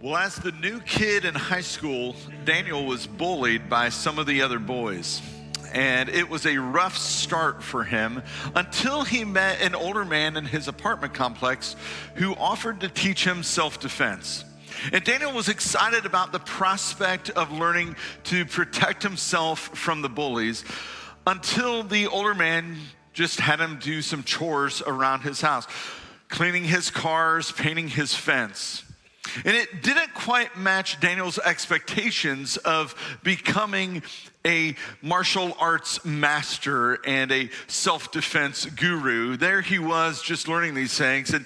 Well, as the new kid in high school, Daniel was bullied by some of the other boys. And it was a rough start for him until he met an older man in his apartment complex who offered to teach him self-defense. And Daniel was excited about the prospect of learning to protect himself from the bullies until the older man just had him do some chores around his house, cleaning his cars, painting his fence. And it didn't quite match Daniel's expectations of becoming a martial arts master and a self-defense guru. There he was just learning these things, and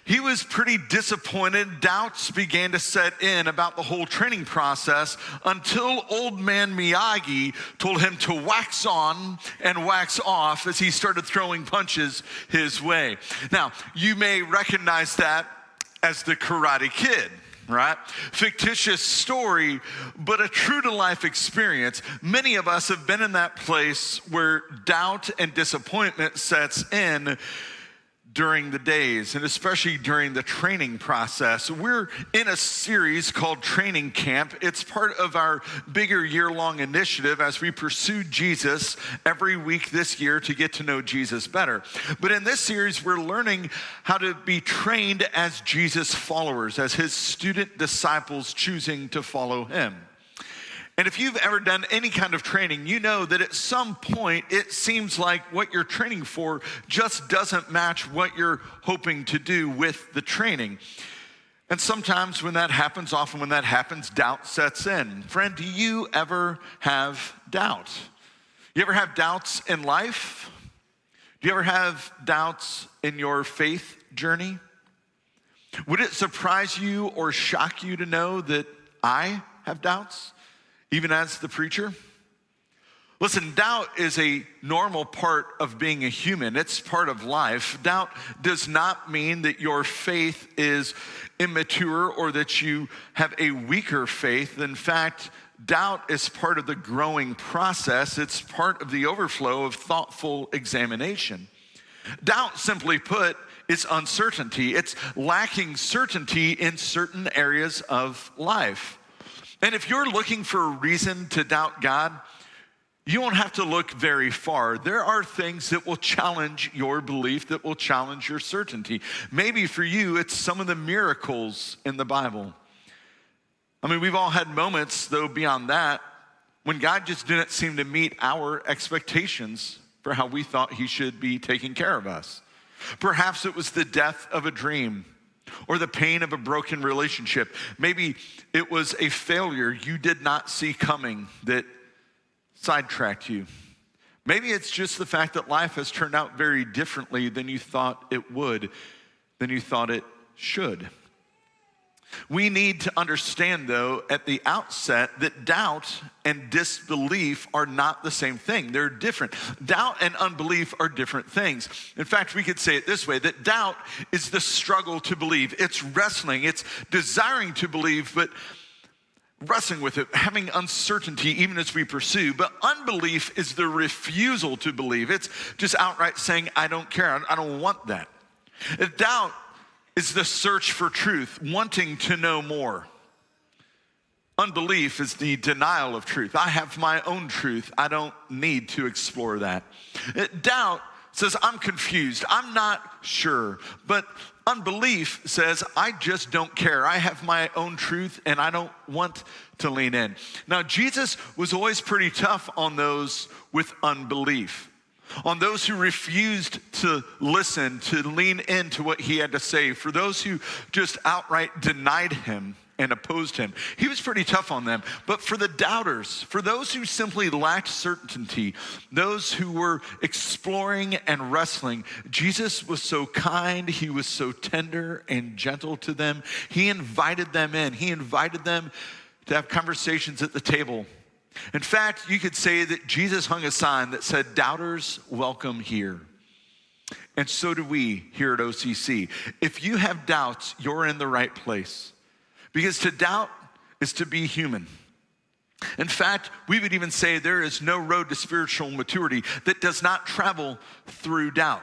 he was pretty disappointed. Doubts began to set in about the whole training process until old man Miyagi told him to wax on and wax off as he started throwing punches his way. Now, you may recognize that as the Karate Kid, right? Fictitious story, but a true-to-life experience. Many of us have been in that place where doubt and disappointment sets in during the days, and especially during the training process. We're in a series called Training Camp. It's part of our bigger year-long initiative as we pursue Jesus every week this year to get to know Jesus better. But in this series, we're learning how to be trained as Jesus followers, as his student disciples choosing to follow him. And if you've ever done any kind of training, you know that at some point it seems like what you're training for just doesn't match what you're hoping to do with the training. And sometimes when that happens, often when that happens, doubt sets in. Friend, do you ever have doubt? You ever have doubts in life? Do you ever have doubts in your faith journey? Would it surprise you or shock you to know that I have doubts? Even as the preacher? Listen, doubt is a normal part of being a human. It's part of life. Doubt does not mean that your faith is immature or that you have a weaker faith. In fact, doubt is part of the growing process. It's part of the overflow of thoughtful examination. Doubt, simply put, is uncertainty. It's lacking certainty in certain areas of life. And if you're looking for a reason to doubt God, you won't have to look very far. There are things that will challenge your belief, that will challenge your certainty. Maybe for you, it's some of the miracles in the Bible. I mean, we've all had moments, though, beyond that, when God just didn't seem to meet our expectations for how we thought he should be taking care of us. Perhaps it was the death of a dream, or the pain of a broken relationship. Maybe it was a failure you did not see coming that sidetracked you. Maybe it's just the fact that life has turned out very differently than you thought it would, than you thought it should. We need to understand, though, at the outset that doubt and disbelief are not the same thing. They're different. Doubt and unbelief are different things. In fact, we could say it this way, that doubt is the struggle to believe. It's wrestling. It's desiring to believe, but wrestling with it, having uncertainty even as we pursue. But unbelief is the refusal to believe. It's just outright saying, I don't care. I don't want that. Doubt is the search for truth, wanting to know more. Unbelief is the denial of truth. I have my own truth. I don't need to explore that. Doubt says, I'm confused. I'm not sure. But unbelief says, I just don't care. I have my own truth and I don't want to lean in. Now, Jesus was always pretty tough on those with unbelief, on those who refused to listen, to lean into what he had to say, for those who just outright denied him and opposed him. He was pretty tough on them. But for the doubters, for those who simply lacked certainty, those who were exploring and wrestling, Jesus was so kind, he was so tender and gentle to them. He invited them in. He invited them to have conversations at the table. In fact, you could say that Jesus hung a sign that said, doubters, welcome here. And so do we here at OCC. If you have doubts, you're in the right place. Because to doubt is to be human. In fact, we would even say there is no road to spiritual maturity that does not travel through doubt.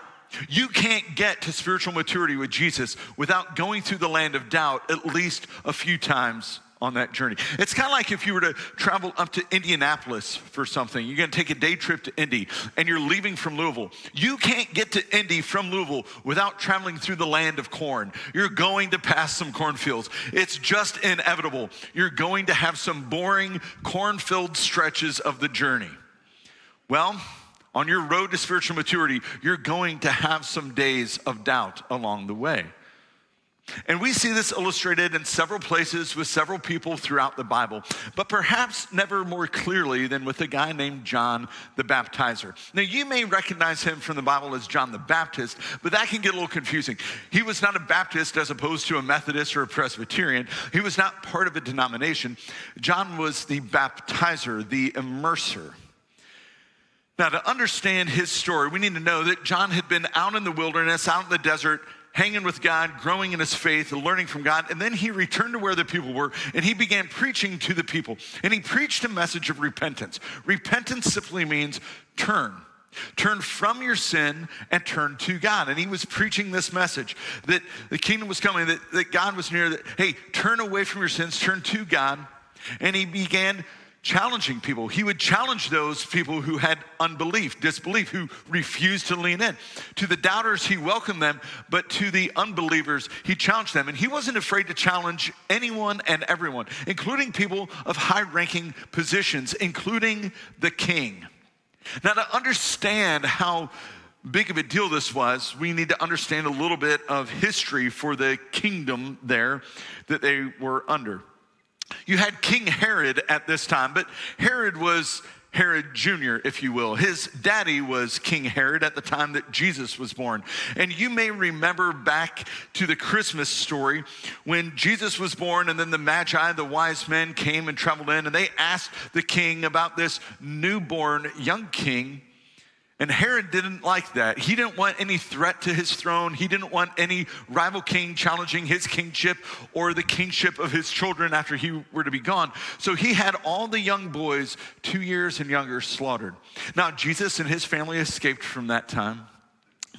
You can't get to spiritual maturity with Jesus without going through the land of doubt at least a few times on that journey. It's kind of like if you were to travel up to Indianapolis for something. You're going to take a day trip to Indy, and you're leaving from Louisville. You can't get to Indy from Louisville without traveling through the land of corn. You're going to pass some cornfields. It's just inevitable. You're going to have some boring corn-filled stretches of the journey. Well, on your road to spiritual maturity, you're going to have some days of doubt along the way. And we see this illustrated in several places with several people throughout the Bible, but perhaps never more clearly than with a guy named John the Baptizer. Now, you may recognize him from the Bible as John the Baptist, but that can get a little confusing. He was not a Baptist as opposed to a Methodist or a Presbyterian. He was not part of a denomination. John was the baptizer, the immerser. Now, to understand his story, we need to know that John had been out in the wilderness, out in the desert, hanging with God, growing in his faith, learning from God, and then he returned to where the people were, and he began preaching to the people. And he preached a message of repentance. Repentance simply means turn. Turn from your sin and turn to God. And he was preaching this message that the kingdom was coming, that God was near, that, hey, turn away from your sins, turn to God. And he began challenging people. He would challenge those people who had unbelief, disbelief, who refused to lean in. To the doubters, he welcomed them, but to the unbelievers, he challenged them. And he wasn't afraid to challenge anyone and everyone, including people of high-ranking positions, including the king. Now, to understand how big of a deal this was, we need to understand a little bit of history for the kingdom there that they were under. You had King Herod at this time, but Herod was Herod Jr., if you will. His daddy was King Herod at the time that Jesus was born. And you may remember back to the Christmas story when Jesus was born, and then the Magi, the wise men, came and traveled in, and they asked the king about this newborn young king. And Herod didn't like that. He didn't want any threat to his throne. He didn't want any rival king challenging his kingship or the kingship of his children after he were to be gone. So he had all the young boys, 2 years and younger, slaughtered. Now, Jesus and his family escaped from that time.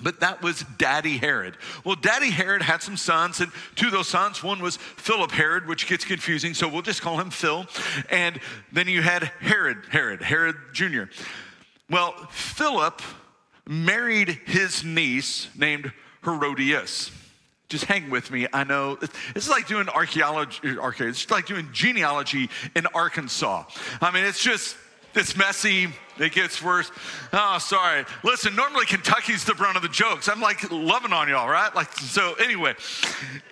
But that was Daddy Herod. Well, Daddy Herod had some sons, and two of those sons, one was Philip Herod, which gets confusing, so we'll just call him Phil. And then you had Herod Jr. Well, Philip married his niece named Herodias. Just hang with me. I know it's like doing archaeology. It's like doing genealogy in Arkansas. I mean, it's messy. It gets worse. Oh, sorry. Listen, normally Kentucky's the brunt of the jokes. I'm like loving on y'all, right? So anyway,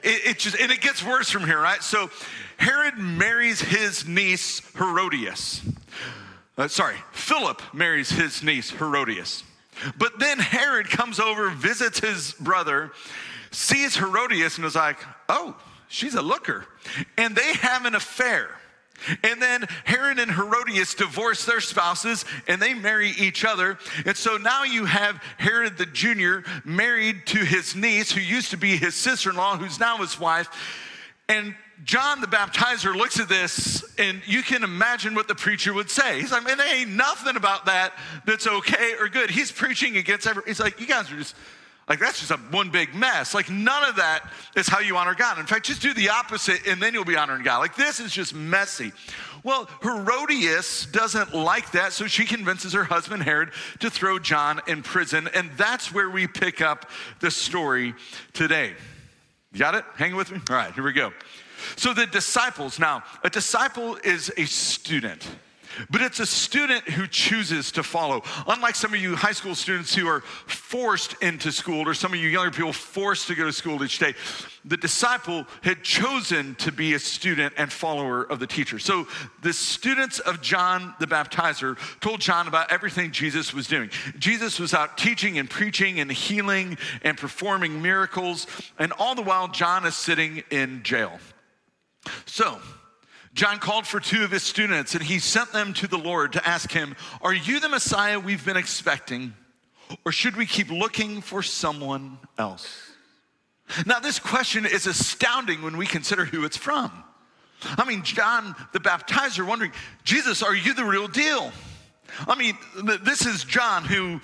it gets worse from here, right? So Herod marries his niece Herodias. Philip marries his niece Herodias. But then Herod comes over, visits his brother, sees Herodias, and is like, oh, she's a looker. And they have an affair. And then Herod and Herodias divorce their spouses, and they marry each other. And so now you have Herod the Jr. married to his niece, who used to be his sister-in-law, who's now his wife. And John the Baptizer looks at this, and you can imagine what the preacher would say. He's like, man, there ain't nothing about that that's okay or good. He's preaching against everyone. He's like, you guys are just, like, that's just one big mess. Like, none of that is how you honor God. In fact, just do the opposite, and then you'll be honoring God. Like, this is just messy. Well, Herodias doesn't like that, so she convinces her husband Herod to throw John in prison, and that's where we pick up the story today. You got it? Hang with me? All right, here we go. So the disciples, now, a disciple is a student, but it's a student who chooses to follow. Unlike some of you high school students who are forced into school, or some of you younger people forced to go to school each day, the disciple had chosen to be a student and follower of the teacher. So the students of John the Baptizer told John about everything Jesus was doing. Jesus was out teaching and preaching and healing and performing miracles, and all the while John is sitting in jail. So John called for two of his students, and he sent them to the Lord to ask him, are you the Messiah we've been expecting, or should we keep looking for someone else? Now, this question is astounding when we consider who it's from. I mean, John the Baptizer wondering, Jesus, are you the real deal? I mean, this is John who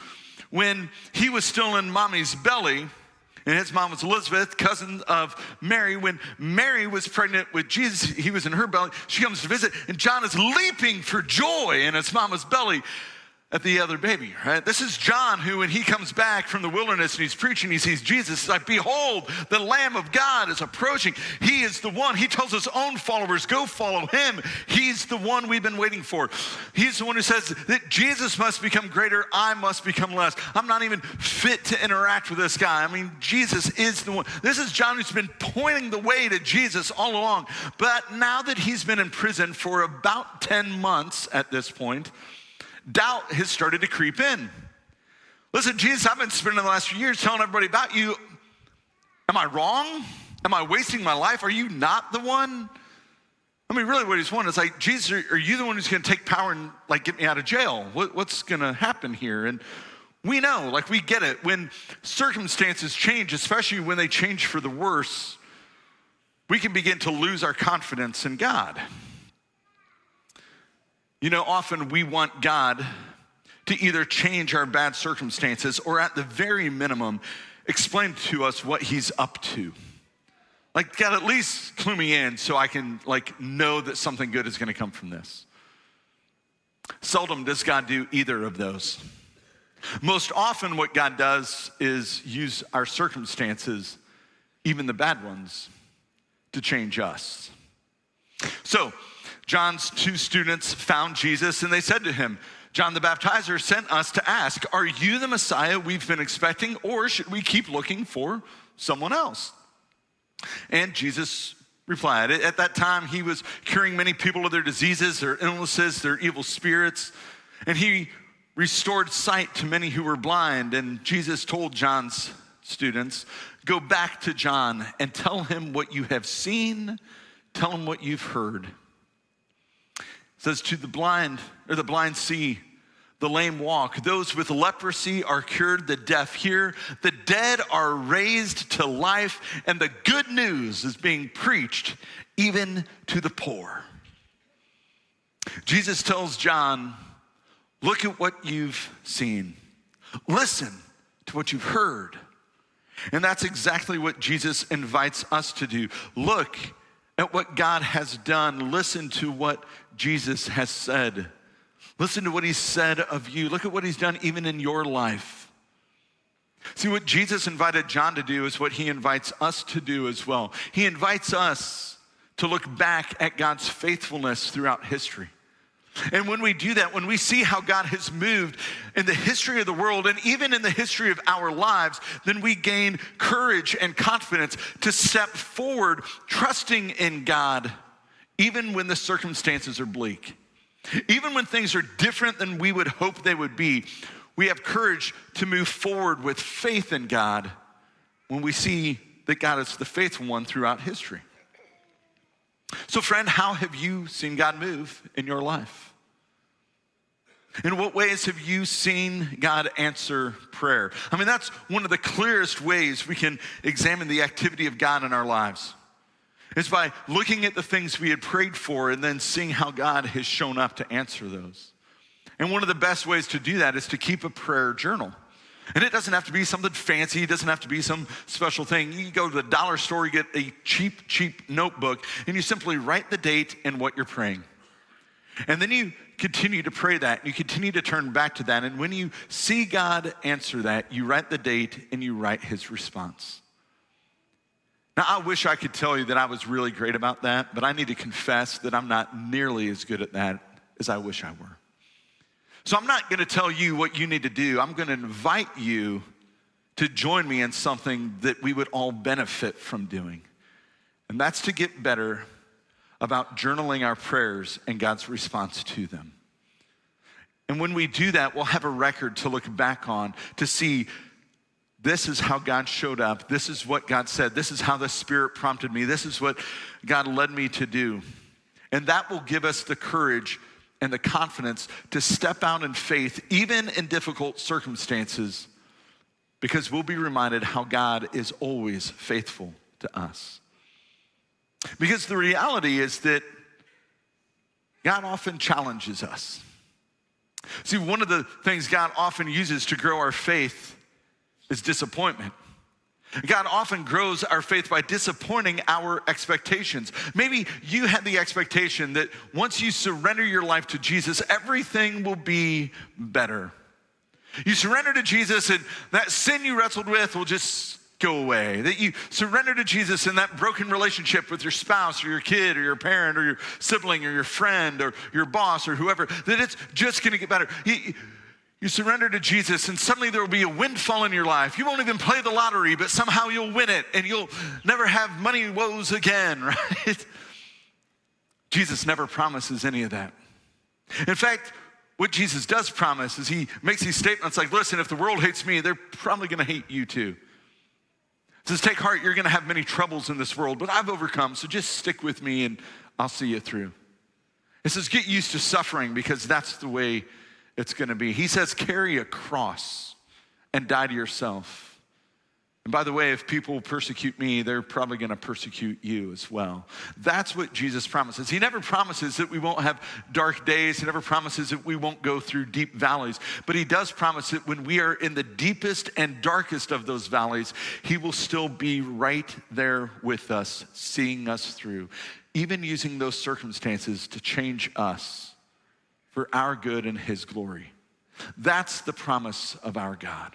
when he was still in mommy's belly, and his mom was Elizabeth, cousin of Mary. When Mary was pregnant with Jesus, he was in her belly. She comes to visit, and John is leaping for joy in his mama's belly at the other baby, right? This is John who, when he comes back from the wilderness and he's preaching, he sees Jesus. He's like, behold, the Lamb of God is approaching. He is the one. He tells his own followers, go follow him. He's the one we've been waiting for. He's the one who says that Jesus must become greater, I must become less. I'm not even fit to interact with this guy. I mean, Jesus is the one. This is John who's been pointing the way to Jesus all along. But now that he's been in prison for about 10 months at this point, doubt has started to creep in. Listen, Jesus, I've been spending the last few years telling everybody about you. Am I wrong? Am I wasting my life? Are you not the one? I mean, really what he's wanting is like, Jesus, are you the one who's going to take power and like get me out of jail? What's going to happen here? And we know, like we get it. When circumstances change, especially when they change for the worse, we can begin to lose our confidence in God. You know, often we want God to either change our bad circumstances or at the very minimum, explain to us what he's up to. Like, God, at least clue me in so I can like know that something good is gonna come from this. Seldom does God do either of those. Most often what God does is use our circumstances, even the bad ones, to change us. So, John's two students found Jesus and they said to him, John the Baptizer sent us to ask, are you the Messiah we've been expecting, or should we keep looking for someone else? And Jesus replied, at that time he was curing many people of their diseases, their illnesses, their evil spirits, and he restored sight to many who were blind. And Jesus told John's students, go back to John and tell him what you have seen, tell him what you've heard. It says, to the blind see, the lame walk. Those with leprosy are cured, the deaf hear, the dead are raised to life, and the good news is being preached even to the poor. Jesus tells John, look at what you've seen. Listen to what you've heard. And that's exactly what Jesus invites us to do. Look at what God has done. Listen to what Jesus has said. Listen to what he said of you. Look at what he's done even in your life. See, what Jesus invited John to do is what he invites us to do as well. He invites us to look back at God's faithfulness throughout history. And when we do that, when we see how God has moved in the history of the world and even in the history of our lives, then we gain courage and confidence to step forward, trusting in God, even when the circumstances are bleak. Even when things are different than we would hope they would be, we have courage to move forward with faith in God when we see that God is the faithful one throughout history. So friend, how have you seen God move in your life? In what ways have you seen God answer prayer? I mean, that's one of the clearest ways we can examine the activity of God in our lives. It's by looking at the things we had prayed for and then seeing how God has shown up to answer those. And one of the best ways to do that is to keep a prayer journal. And it doesn't have to be something fancy. It doesn't have to be some special thing. You can go to the dollar store, you get a cheap notebook, and you simply write the date and what you're praying. And then you continue to pray that. You continue to turn back to that. And when you see God answer that, you write the date and you write his response. Now, I wish I could tell you that I was really great about that, but I need to confess that I'm not nearly as good at that as I wish I were. So I'm not going to tell you what you need to do. I'm going to invite you to join me in something that we would all benefit from doing. And that's to get better about journaling our prayers and God's response to them. And when we do that, we'll have a record to look back on to see this is how God showed up. This is what God said. This is how the Spirit prompted me. This is what God led me to do. And that will give us the courage and the confidence to step out in faith, even in difficult circumstances, because we'll be reminded how God is always faithful to us. Because the reality is that God often challenges us. See, one of the things God often uses to grow our faith is disappointment. God often grows our faith by disappointing our expectations. Maybe you had the expectation that once you surrender your life to Jesus, everything will be better. You surrender to Jesus and that sin you wrestled with will just go away. That you surrender to Jesus and that broken relationship with your spouse or your kid or your parent or your sibling or your friend or your boss or whoever, that it's just gonna get better. You surrender to Jesus and suddenly there will be a windfall in your life. You won't even play the lottery, but somehow you'll win it and you'll never have money woes again, right? Jesus never promises any of that. In fact, what Jesus does promise is he makes these statements like, listen, if the world hates me, they're probably gonna hate you too. He says, take heart, you're gonna have many troubles in this world, but I've overcome, so just stick with me and I'll see you through. He says, get used to suffering because that's the way it's gonna be. He says, carry a cross and die to yourself. And by the way, if people persecute me, they're probably gonna persecute you as well. That's what Jesus promises. He never promises that we won't have dark days. He never promises that we won't go through deep valleys. But he does promise that when we are in the deepest and darkest of those valleys, he will still be right there with us, seeing us through, even using those circumstances to change us for our good and his glory. That's the promise of our God.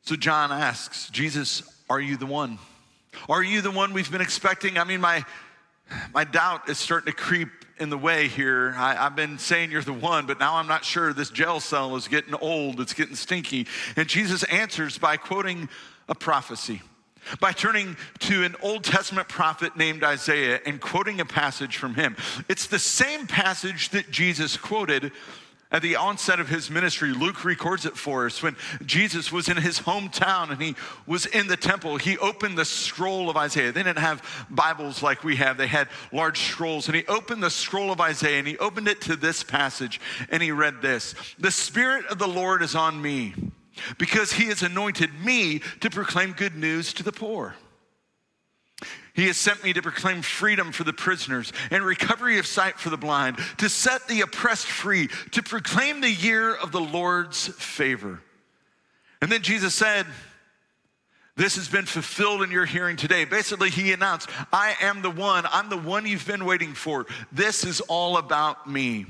So John asks, Jesus, are you the one? Are you the one we've been expecting? I mean, my doubt is starting to creep in the way here. I've been saying you're the one, but now I'm not sure. This jail cell is getting old. It's getting stinky. And Jesus answers by quoting a prophecy, by turning to an Old Testament prophet named Isaiah and quoting a passage from him. It's the same passage that Jesus quoted at the onset of his ministry. Luke records it for us. When Jesus was in his hometown and he was in the temple, he opened the scroll of Isaiah. They didn't have Bibles like we have. They had large scrolls. And he opened the scroll of Isaiah and he opened it to this passage and he read this. The Spirit of the Lord is on me, because he has anointed me to proclaim good news to the poor. He has sent me to proclaim freedom for the prisoners and recovery of sight for the blind, to set the oppressed free, to proclaim the year of the Lord's favor. And then Jesus said, this has been fulfilled in your hearing today. Basically, he announced, I am the one. I'm the one you've been waiting for. This is all about me.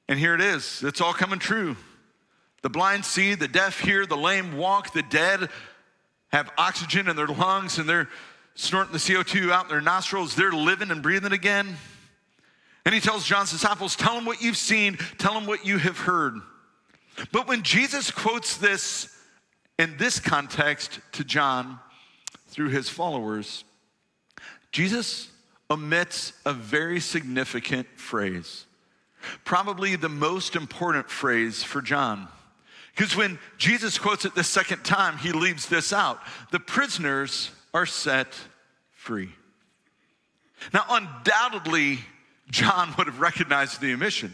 And here it is. It's all coming true. The blind see, the deaf hear, the lame walk, the dead have oxygen in their lungs and they're snorting the CO2 out in their nostrils. They're living and breathing again. And he tells John's disciples, tell them what you've seen, tell them what you have heard. But when Jesus quotes this in this context to John through his followers, Jesus omits a very significant phrase, probably the most important phrase for John. Because when Jesus quotes it the second time, he leaves this out. The prisoners are set free. Now, undoubtedly, John would have recognized the omission.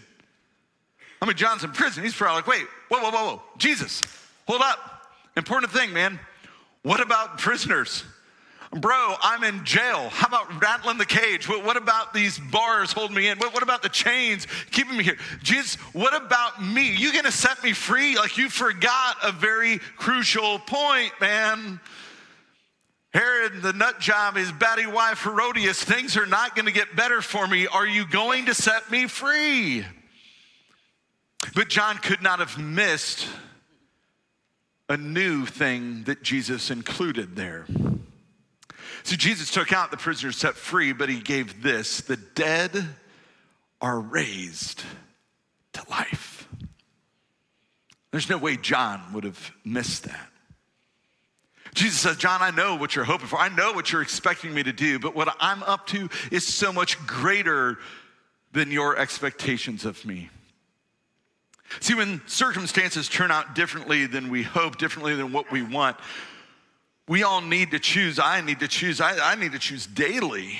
I mean, John's in prison. He's probably like, wait, whoa. Jesus, hold up. Important thing, man. What about prisoners? Bro, I'm in jail. How about rattling the cage? What about these bars holding me in? What about the chains keeping me here? Jesus, what about me? You gonna set me free? Like, you forgot a very crucial point, man. Herod, the nut job, his batty wife Herodias, things are not gonna get better for me. Are you going to set me free? But John could not have missed a new thing that Jesus included there. See, Jesus took out the prisoners set free, but he gave this: the dead are raised to life. There's no way John would have missed that. Jesus says, John, I know what you're hoping for. I know what you're expecting me to do, but what I'm up to is so much greater than your expectations of me. See, when circumstances turn out differently than we hope, differently than what we want, we all need to choose. I need to choose. I need to choose daily.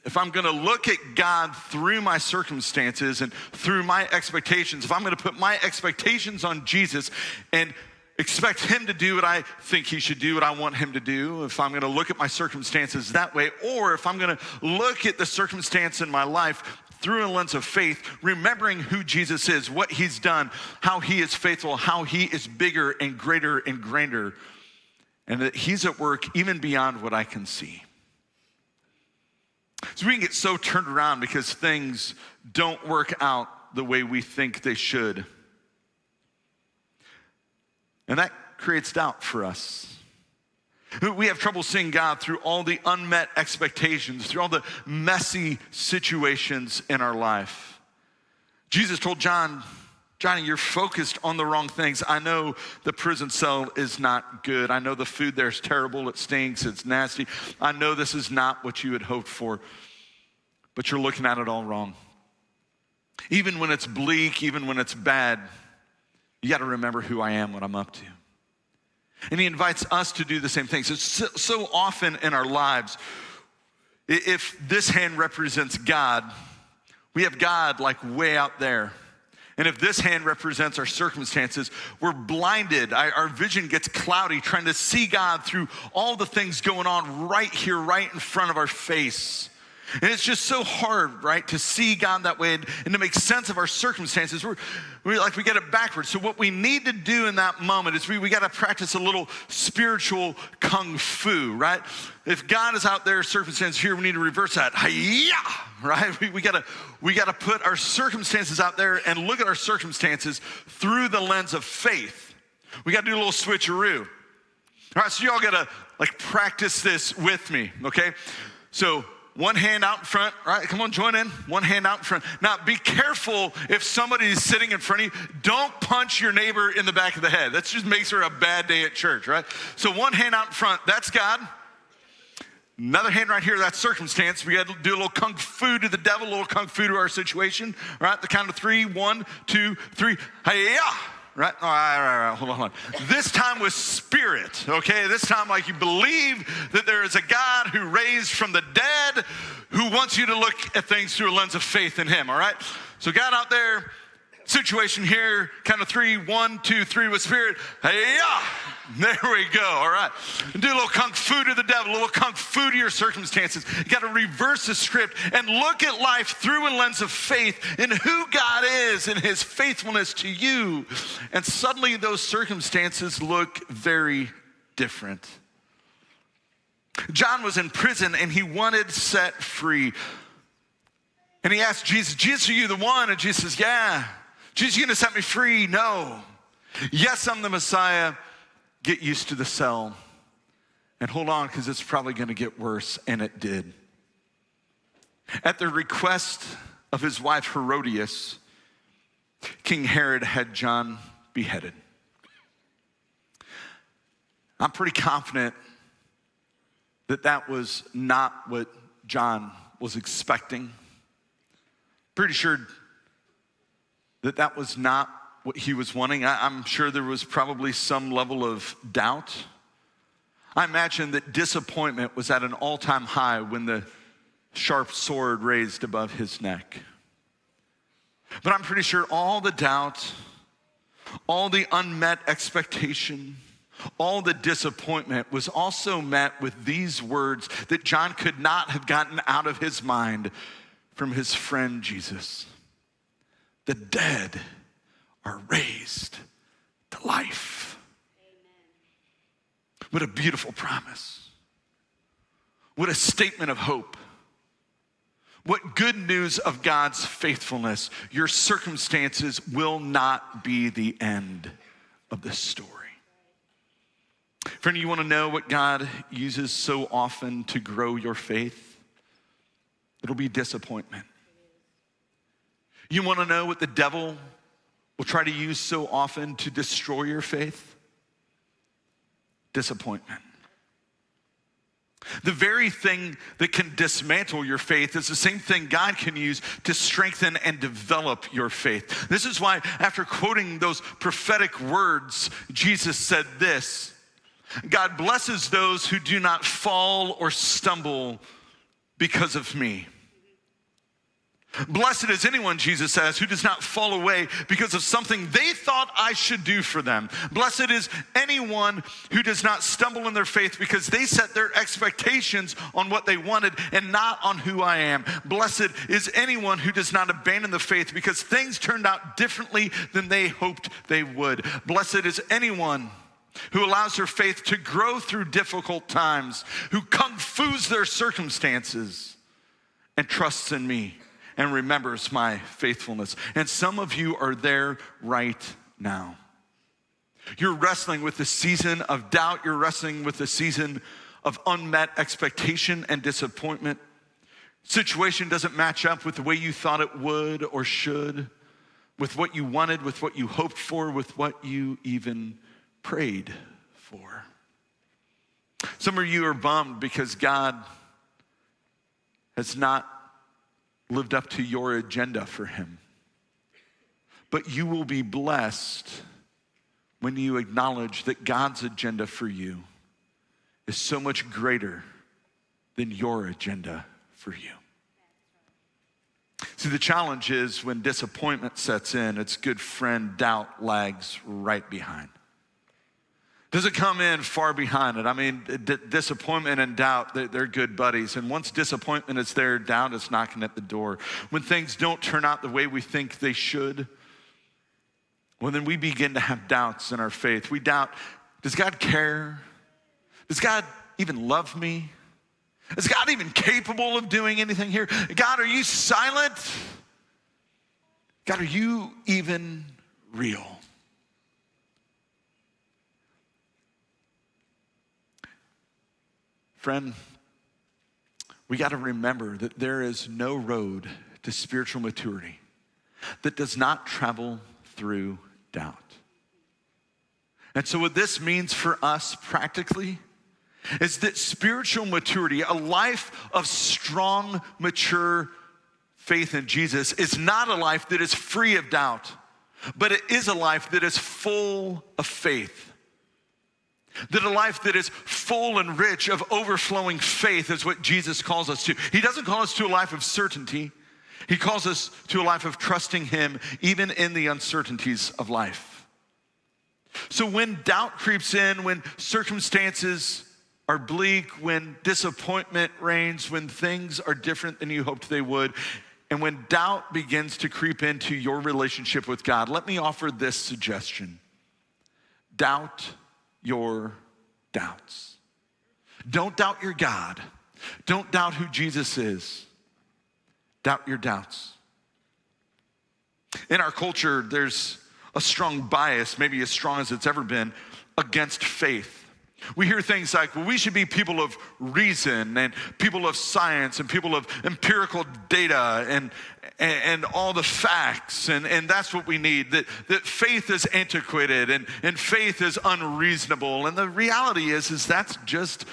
If I'm gonna look at God through my circumstances and through my expectations, if I'm gonna put my expectations on Jesus and expect him to do what I think he should do, what I want him to do, if I'm going to look at my circumstances that way, or if I'm going to look at the circumstance in my life through a lens of faith, remembering who Jesus is, what he's done, how he is faithful, how he is bigger and greater and grander, and that he's at work even beyond what I can see. So we can get so turned around because things don't work out the way we think they should. And that creates doubt for us. We have trouble seeing God through all the unmet expectations, through all the messy situations in our life. Jesus told Johnny, you're focused on the wrong things. I know the prison cell is not good. I know the food there is terrible. It stinks. It's nasty. I know this is not what you had hoped for, but you're looking at it all wrong. Even when it's bleak, even when it's bad, you got to remember who I am, what I'm up to. And he invites us to do the same things. So often in our lives, if this hand represents God, we have God like way out there. And if this hand represents our circumstances, we're blinded. Our vision gets cloudy trying to see God through all the things going on right here, right in front of our face. And it's just so hard, right, to see God that way and to make sense of our circumstances. We get it backwards. So what we need to do in that moment is we got to practice a little spiritual kung fu, right? If God is out there, circumstances here, we need to reverse that. Hi-ya! Right? We got to put our circumstances out there and look at our circumstances through the lens of faith. We got to do a little switcheroo. All right, so y'all got to practice this with me, okay? So one hand out in front, right? Come on, join in. One hand out in front. Now, be careful if somebody is sitting in front of you. Don't punch your neighbor in the back of the head. That just makes her a bad day at church, right? So one hand out in front, that's God. Another hand right here, that's circumstance. We got to do a little kung fu to the devil, a little kung fu to our situation. All right, the count of 3, 1, 2, 3. Hi-ya! Right? All right, hold on. This time with spirit, okay? This time like you believe that there is a God who raised from the dead who wants you to look at things through a lens of faith in him, all right? So God out there, situation here, count of 3, 1, 2, 3 with spirit. Hey-ya! There we go, all right. Do a little kung fu to the devil, a little kung fu to your circumstances. You got to reverse the script and look at life through a lens of faith in who God is and his faithfulness to you. And suddenly those circumstances look very different. John was in prison and he wanted set free. And he asked Jesus, are you the one? And Jesus says, yeah. Jesus, you gonna set me free? No. Yes, I'm the Messiah. Get used to the cell and hold on because it's probably going to get worse, and it did. At the request of his wife Herodias, King Herod had John beheaded. I'm pretty confident that that was not what John was expecting. Pretty sure that that was not what he was wanting. I'm sure there was probably some level of doubt. I imagine that disappointment was at an all-time high when the sharp sword raised above his neck. But I'm pretty sure all the doubt, all the unmet expectation, all the disappointment was also met with these words that John could not have gotten out of his mind from his friend Jesus. The dead are raised to life. Amen. What a beautiful promise. What a statement of hope. What good news of God's faithfulness. Your circumstances will not be the end of the story. Friend, you want to know what God uses so often to grow your faith? It'll be disappointment. You want to know what the devil will try to use so often to destroy your faith? Disappointment. The very thing that can dismantle your faith is the same thing God can use to strengthen and develop your faith. This is why after quoting those prophetic words, Jesus said this: God blesses those who do not fall or stumble because of me. Blessed is anyone, Jesus says, who does not fall away because of something they thought I should do for them. Blessed is anyone who does not stumble in their faith because they set their expectations on what they wanted and not on who I am. Blessed is anyone who does not abandon the faith because things turned out differently than they hoped they would. Blessed is anyone who allows their faith to grow through difficult times, who kung fu's their circumstances and trusts in me and remembers my faithfulness. And some of you are there right now. You're wrestling with the season of doubt. You're wrestling with the season of unmet expectation and disappointment. Situation doesn't match up with the way you thought it would or should, with what you wanted, with what you hoped for, with what you even prayed for. Some of you are bummed because God has not lived up to your agenda for him. But you will be blessed when you acknowledge that God's agenda for you is so much greater than your agenda for you. See, the challenge is when disappointment sets in, its good friend doubt lags right behind. Does it come in far behind it? I mean, disappointment and doubt, they're good buddies. And once disappointment is there, doubt is knocking at the door. When things don't turn out the way we think they should, well, then we begin to have doubts in our faith. We doubt, does God care? Does God even love me? Is God even capable of doing anything here? God, are you silent? God, are you even real? Friend, we got to remember that there is no road to spiritual maturity that does not travel through doubt. And so what this means for us practically is that spiritual maturity, a life of strong, mature faith in Jesus, is not a life that is free of doubt, but it is a life that is full of faith. That a life that is full and rich of overflowing faith is what Jesus calls us to. He doesn't call us to a life of certainty. He calls us to a life of trusting him even in the uncertainties of life. So when doubt creeps in, when circumstances are bleak, when disappointment reigns, when things are different than you hoped they would, and when doubt begins to creep into your relationship with God, let me offer this suggestion. Doubt your doubts. Don't doubt your God. Don't doubt who Jesus is. Doubt your doubts. In our culture, there's a strong bias, maybe as strong as it's ever been, against faith. We hear things like, well, we should be people of reason and people of science and people of empirical data and all the facts. And that's what we need, that faith is antiquated and faith is unreasonable. And the reality is that's just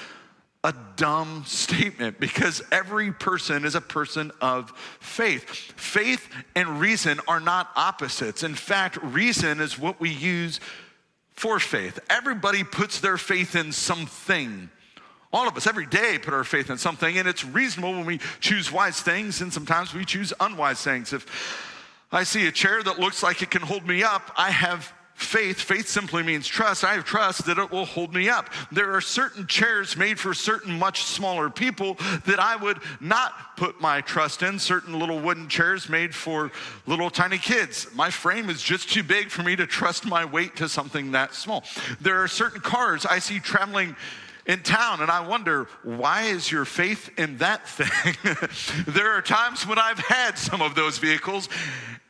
a dumb statement because every person is a person of faith. Faith and reason are not opposites. In fact, reason is what we use for faith. Everybody puts their faith in something. All of us every day put our faith in something, and it's reasonable when we choose wise things, and sometimes we choose unwise things. If I see a chair that looks like it can hold me up, I have faith. Faith simply means trust. I have trust that it will hold me up. There are certain chairs made for certain much smaller people that I would not put my trust in. Certain little wooden chairs made for little tiny kids. My frame is just too big for me to trust my weight to something that small. There are certain cars I see traveling in town, and I wonder, why is your faith in that thing? There are times when I've had some of those vehicles,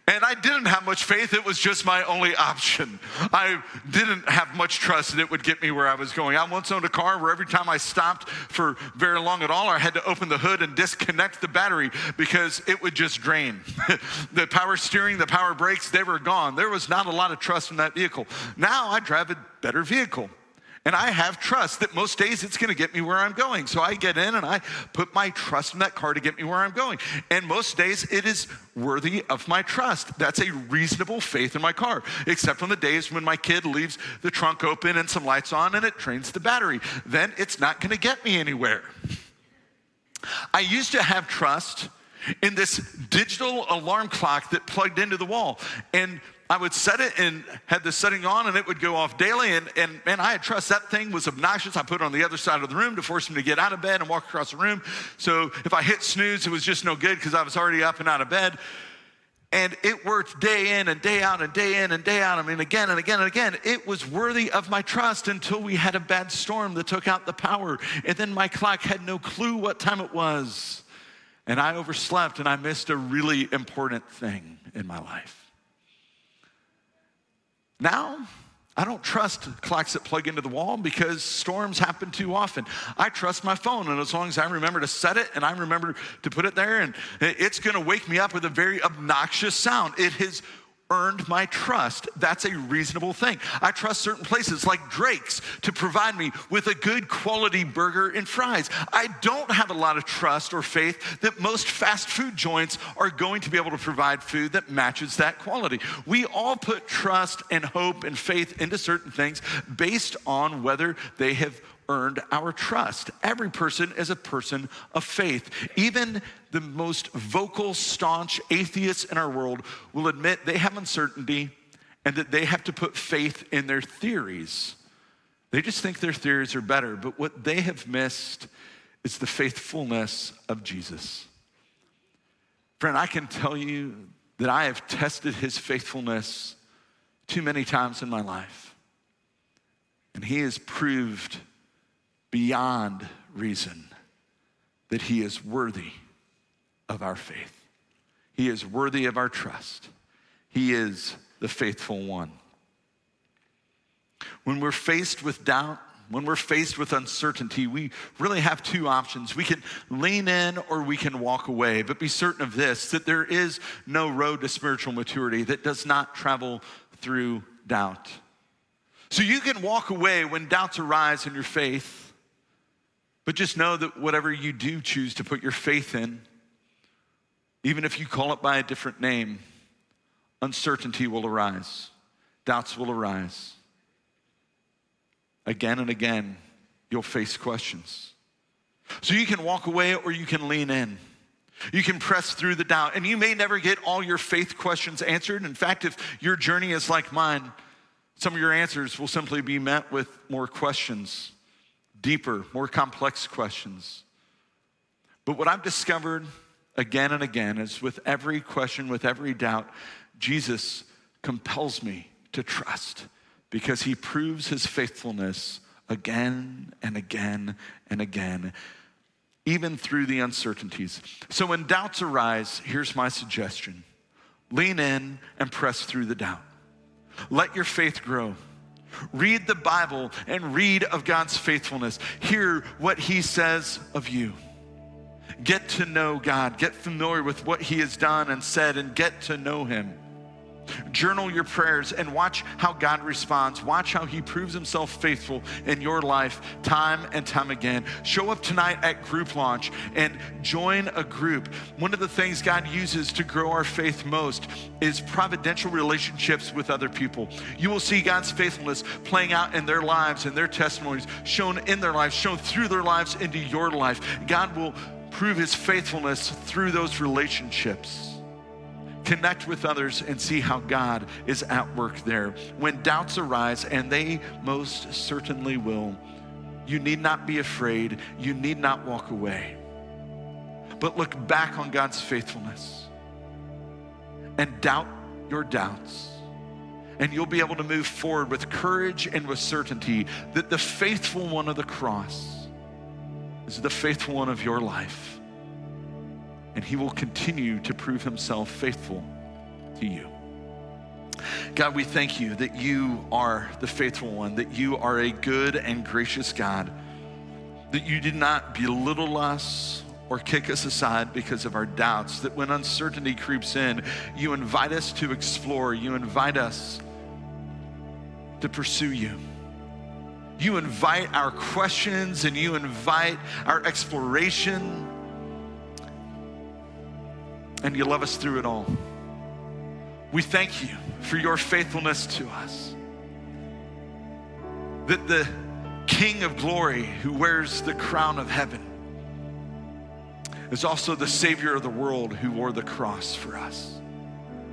and I didn't have much faith. It was just my only option. I didn't have much trust that it would get me where I was going. I once owned a car where every time I stopped for very long at all, I had to open the hood and disconnect the battery because it would just drain. The power steering, the power brakes, they were gone. There was not a lot of trust in that vehicle. Now I drive a better vehicle. And I have trust that most days it's gonna get me where I'm going. So I get in and I put my trust in that car to get me where I'm going. And most days it is worthy of my trust. That's a reasonable faith in my car, except on the days when my kid leaves the trunk open and some lights on and it drains the battery. Then it's not gonna get me anywhere. I used to have trust in this digital alarm clock that plugged into the wall. And I would set it and had the setting on, and it would go off daily. And man, I had trust. That thing was obnoxious. I put it on the other side of the room to force him to get out of bed and walk across the room. So if I hit snooze, it was just no good because I was already up and out of bed. And it worked day in and day out and day in and day out. I mean, again and again and again. It was worthy of my trust until we had a bad storm that took out the power. And then my clock had no clue what time it was. And I overslept, and I missed a really important thing in my life. Now, I don't trust clocks that plug into the wall because storms happen too often. I trust my phone, and as long as I remember to set it and I remember to put it there, and it's going to wake me up with a very obnoxious sound. It has earned my trust. That's a reasonable thing. I trust certain places like Drake's to provide me with a good quality burger and fries. I don't have a lot of trust or faith that most fast food joints are going to be able to provide food that matches that quality. We all put trust and hope and faith into certain things based on whether they have earned our trust. Every person is a person of faith. Even the most vocal, staunch atheists in our world will admit they have uncertainty and that they have to put faith in their theories. They just think their theories are better, but what they have missed is the faithfulness of Jesus. Friend, I can tell you that I have tested his faithfulness too many times in my life, and he has proved beyond reason that he is worthy of our faith. He is worthy of our trust. He is the faithful one. When we're faced with doubt, when we're faced with uncertainty, we really have two options. We can lean in or we can walk away, but be certain of this, that there is no road to spiritual maturity that does not travel through doubt. So you can walk away when doubts arise in your faith, but just know that whatever you do choose to put your faith in, even if you call it by a different name, uncertainty will arise. Doubts will arise. Again and again, you'll face questions. So you can walk away or you can lean in. You can press through the doubt. And you may never get all your faith questions answered. In fact, if your journey is like mine, some of your answers will simply be met with more questions. Deeper, more complex questions. But what I've discovered again and again is with every question, with every doubt, Jesus compels me to trust because he proves his faithfulness again and again and again, even through the uncertainties. So when doubts arise, here's my suggestion. Lean in and press through the doubt. Let your faith grow. Read the Bible and read of God's faithfulness. Hear what he says of you. Get to know God. Get familiar with what he has done and said and get to know him. Journal your prayers and watch how God responds. Watch how he proves himself faithful in your life time and time again. Show up tonight at group launch and join a group. One of the things God uses to grow our faith most is providential relationships with other people. You will see God's faithfulness playing out in their lives and their testimonies, shown in their lives, shown through their lives into your life. God will prove his faithfulness through those relationships. Connect with others and see how God is at work there. When doubts arise, and they most certainly will, you need not be afraid. You need not walk away. But look back on God's faithfulness and doubt your doubts. And you'll be able to move forward with courage and with certainty that the faithful one of the cross is the faithful one of your life. And he will continue to prove himself faithful to you. God, we thank you that you are the faithful one, that you are a good and gracious God, that you did not belittle us or kick us aside because of our doubts, that when uncertainty creeps in, you invite us to explore, you invite us to pursue you. You invite our questions and you invite our exploration. And you love us through it all. We thank you for your faithfulness to us. That the King of glory who wears the crown of heaven is also the Savior of the world who wore the cross for us.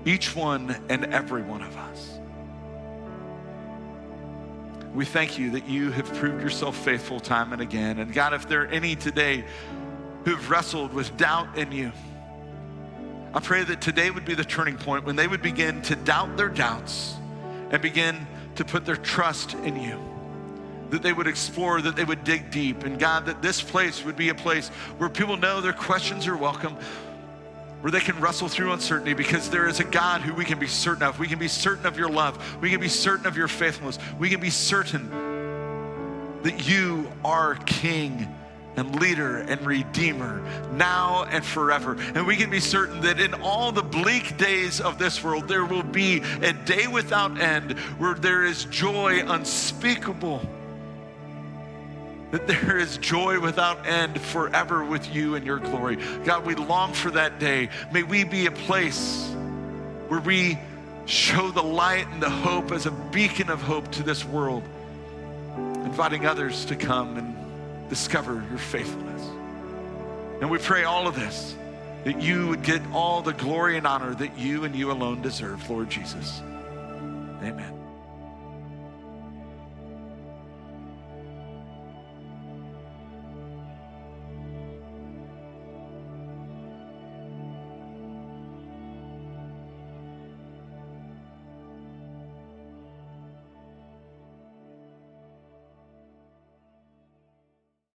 Each one and every one of us. We thank you that you have proved yourself faithful time and again. And God, if there are any today who've wrestled with doubt in you, I pray that today would be the turning point when they would begin to doubt their doubts and begin to put their trust in you. That they would explore, that they would dig deep. And God, that this place would be a place where people know their questions are welcome, where they can wrestle through uncertainty because there is a God who we can be certain of. We can be certain of your love. We can be certain of your faithfulness. We can be certain that you are King and leader and redeemer now and forever. And we can be certain that in all the bleak days of this world, there will be a day without end where there is joy unspeakable. That there is joy without end forever with you in your glory. God, we long for that day. May we be a place where we show the light and the hope as a beacon of hope to this world, inviting others to come and discover your faithfulness. And we pray all of this, that you would get all the glory and honor that you and you alone deserve, Lord Jesus. Amen.